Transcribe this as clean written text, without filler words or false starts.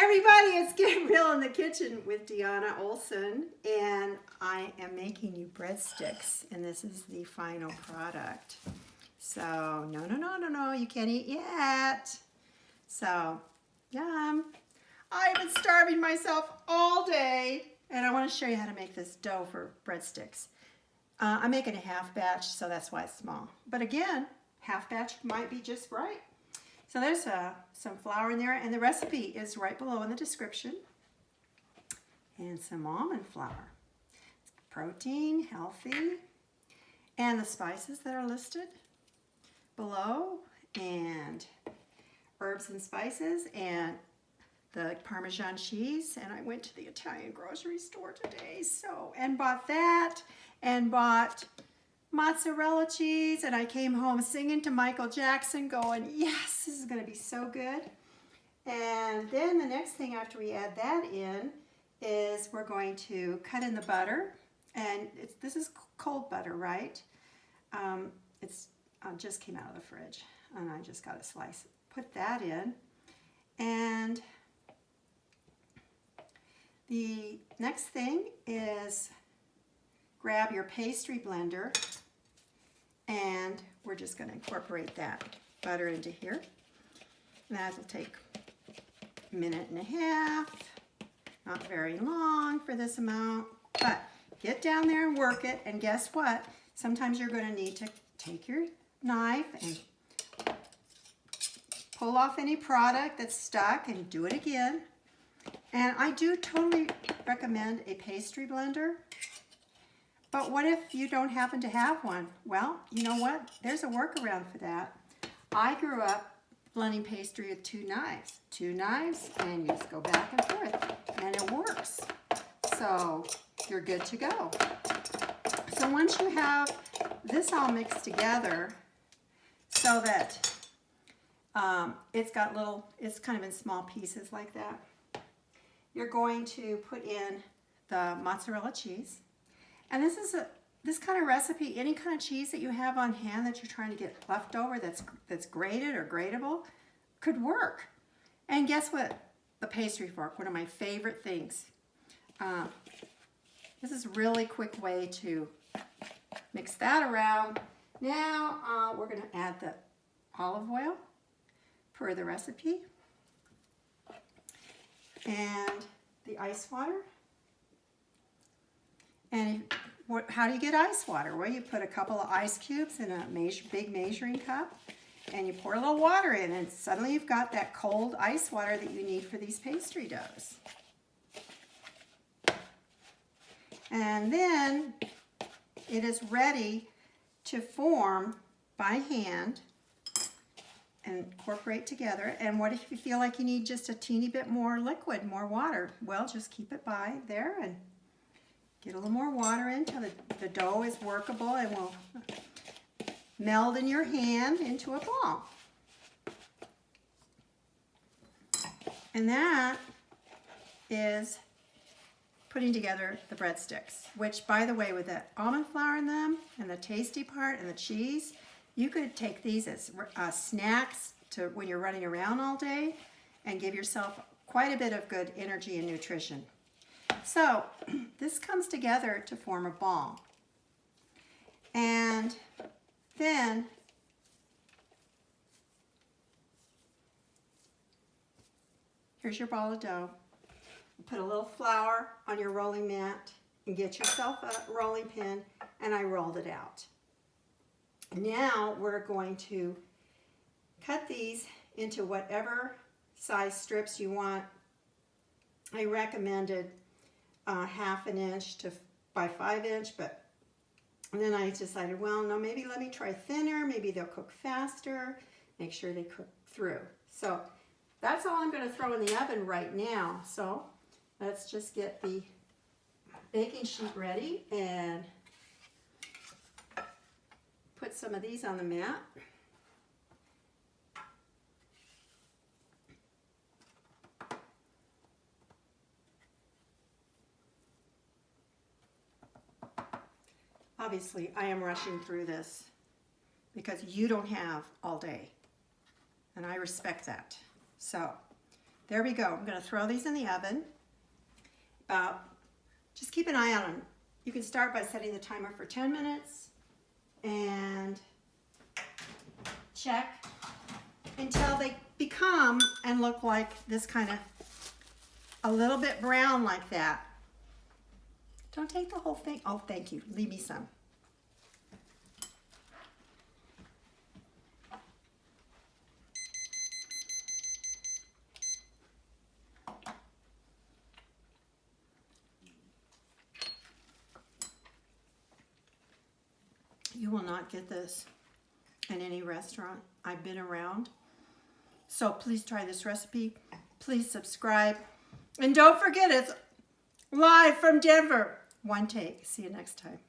everybody, it's Getting Real in the Kitchen with Deanna Olson, and I am making you breadsticks, and this is the final product. So, no, you can't eat yet. So, yum. I've been starving myself all day, and I want to show you how to make this dough for breadsticks. I'm making a half batch, so that's why it's small. But again, half batch might be just right. So there's some flour in there, and the recipe is right below in the description. And some almond flour. Protein, healthy, and the spices that are listed below, and herbs and spices, and the Parmesan cheese. And I went to the Italian grocery store today, and bought that, and bought mozzarella cheese, and I came home singing to Michael Jackson going, yes, this is going to be so good. And then the next thing after we add that in is we're going to cut in the butter, and this is cold butter, right? It's just came out of the fridge, and I just got a slice. Put that in, and the next thing is grab your pastry blender, and we're just going to incorporate that butter into here. And that will take a minute and a half, not very long for this amount, but get down there and work it. And guess what? Sometimes you're going to need to take your knife and pull off any product that's stuck and do it again. And I do totally recommend a pastry blender. But what if you don't happen to have one? Well, you know what? There's a workaround for that. I grew up blending pastry with two knives, and you just go back and forth, and it works. So you're good to go. So once you have this all mixed together so that it's kind of in small pieces like that, you're going to put in the mozzarella cheese. And this kind of recipe, any kind of cheese that you have on hand that you're trying to get left over that's grated or grateable, could work. And guess what? The pastry fork, one of my favorite things. This is a really quick way to mix that around. Now we're going to add the olive oil per the recipe, and the ice water. And how do you get ice water? Well, you put a couple of ice cubes in a big measuring cup, and you pour a little water in, and suddenly you've got that cold ice water that you need for these pastry doughs. And then it is ready to form by hand and incorporate together. And what if you feel like you need just a teeny bit more liquid, more water? Well, just keep it by there and get a little more water in until the dough is workable and will meld in your hand into a ball. And that is putting together the breadsticks, which, by the way, with the almond flour in them and the tasty part and the cheese, you could take these as snacks to when you're running around all day and give yourself quite a bit of good energy and nutrition. So this comes together to form a ball. And then here's your ball of dough. Put a little flour on your rolling mat and get yourself a rolling pin, and I rolled it out. Now we're going to cut these into whatever size strips you want. I recommended 1/2 inch by 5 inch, but then I decided, well, no, maybe let me try thinner. Maybe they'll cook faster. Make sure they cook through. So that's all I'm going to throw in the oven right now. So let's just get the baking sheet ready and put some of these on the mat. Obviously, I am rushing through this because you don't have all day, and I respect that. So there we go. I'm going to throw these in the oven. Just keep an eye on them. You can start by setting the timer for 10 minutes and check until they become and look like this kind of a little bit brown like that. Don't take the whole thing. Oh, thank you. Leave me some. You will not get this in any restaurant I've been around. So please try this recipe. Please subscribe. And don't forget, it's live from Denver. One take. See you next time.